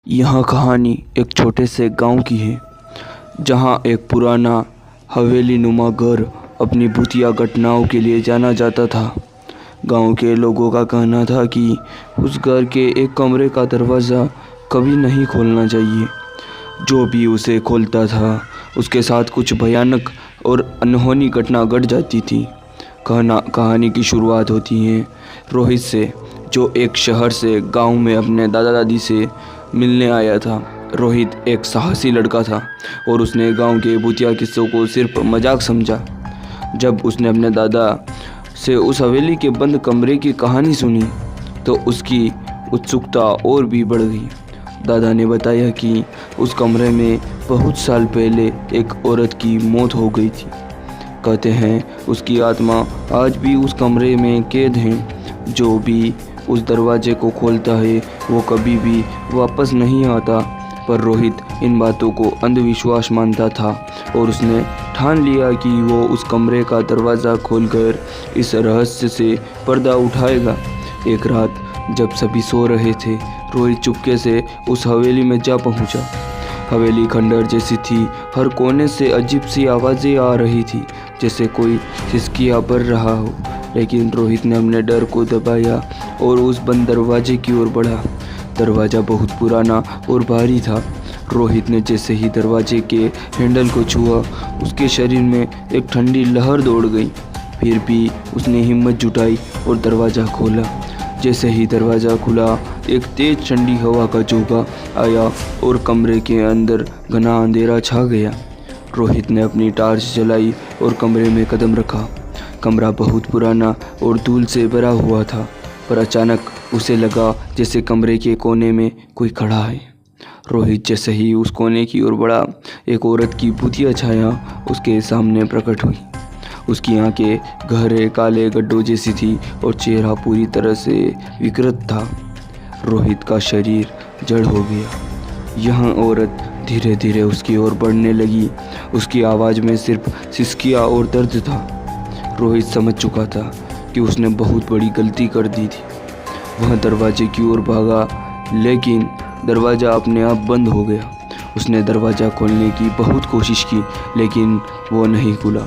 यह कहानी एक छोटे से गांव की है जहां एक पुराना हवेली नुमा घर अपनी भूतिया घटनाओं के लिए जाना जाता था। गांव के लोगों का कहना था कि उस घर के एक कमरे का दरवाज़ा कभी नहीं खोलना चाहिए। जो भी उसे खोलता था उसके साथ कुछ भयानक और अनहोनी घटना घट जाती थी। कहानी की शुरुआत होती है रोहित से, जो एक शहर से गांव में अपने दादा दादी से मिलने आया था। रोहित एक साहसी लड़का था और उसने गांव के भूतिया किस्सों को सिर्फ मजाक समझा। जब उसने अपने दादा से उस हवेली के बंद कमरे की कहानी सुनी तो उसकी उत्सुकता और भी बढ़ गई। दादा ने बताया कि उस कमरे में बहुत साल पहले एक औरत की मौत हो गई थी। कहते हैं उसकी आत्मा आज भी उस कमरे में कैद है। जो भी उस दरवाजे को खोलता है वो कभी भी वापस नहीं आता। पर रोहित इन बातों को अंधविश्वास मानता था और उसने ठान लिया कि वो उस कमरे का दरवाज़ा खोलकर इस रहस्य से पर्दा उठाएगा। एक रात जब सभी सो रहे थे, रोहित चुपके से उस हवेली में जा पहुंचा। हवेली खंडहर जैसी थी। हर कोने से अजीब सी आवाज़ें आ रही थी, जैसे कोई सिसकियाँ बढ़ रहा हो। लेकिन रोहित ने अपने डर को दबाया और उस बंद दरवाजे की ओर बढ़ा। दरवाज़ा बहुत पुराना और भारी था। रोहित ने जैसे ही दरवाजे के हैंडल को छुआ, उसके शरीर में एक ठंडी लहर दौड़ गई। फिर भी उसने हिम्मत जुटाई और दरवाज़ा खोला। जैसे ही दरवाज़ा खुला, एक तेज ठंडी हवा का झोंका आया और कमरे के अंदर घना अंधेरा छा गया। रोहित ने अपनी टॉर्च जलाई और कमरे में कदम रखा। कमरा बहुत पुराना और धूल से भरा हुआ था, पर अचानक उसे लगा जैसे कमरे के कोने में कोई खड़ा है। रोहित जैसे ही उस कोने की ओर बढ़ा, एक औरत की भूतिया छाया उसके सामने प्रकट हुई। उसकी आंखें गहरे काले गड्ढों जैसी थी और चेहरा पूरी तरह से विकृत था। रोहित का शरीर जड़ हो गया। यह औरत धीरे धीरे उसकी ओर बढ़ने लगी। उसकी आवाज़ में सिर्फ सिसकियाँ और दर्द था। रोहित समझ चुका था कि उसने बहुत बड़ी गलती कर दी थी। वह दरवाजे की ओर भागा, लेकिन दरवाज़ा अपने आप बंद हो गया। उसने दरवाज़ा खोलने की बहुत कोशिश की, लेकिन वो नहीं खुला।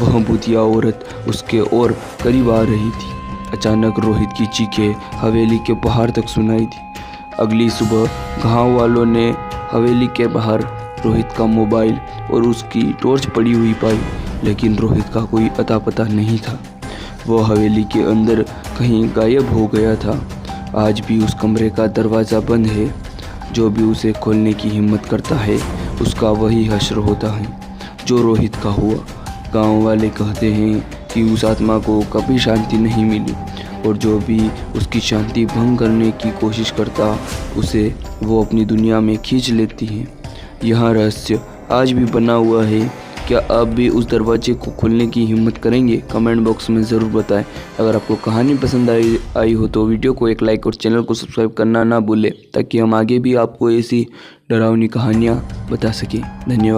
वह भूतिया औरत उसके और करीब आ रही थी। अचानक रोहित की चीखें हवेली के बाहर तक सुनाई दी। अगली सुबह गांव वालों ने हवेली के बाहर रोहित का मोबाइल और उसकी टॉर्च पड़ी हुई पाई, लेकिन रोहित का कोई अता पता नहीं था। वो हवेली के अंदर कहीं गायब हो गया था। आज भी उस कमरे का दरवाज़ा बंद है। जो भी उसे खोलने की हिम्मत करता है उसका वही हश्र होता है जो रोहित का हुआ। गांव वाले कहते हैं कि उस आत्मा को कभी शांति नहीं मिली और जो भी उसकी शांति भंग करने की कोशिश करता उसे वो अपनी दुनिया में खींच लेती है। यह रहस्य आज भी बना हुआ है। क्या आप भी उस दरवाजे को खोलने की हिम्मत करेंगे? कमेंट बॉक्स में ज़रूर बताएं। अगर आपको कहानी पसंद आई हो तो वीडियो को एक लाइक और चैनल को सब्सक्राइब करना ना भूलें, ताकि हम आगे भी आपको ऐसी डरावनी कहानियाँ बता सकें। धन्यवाद।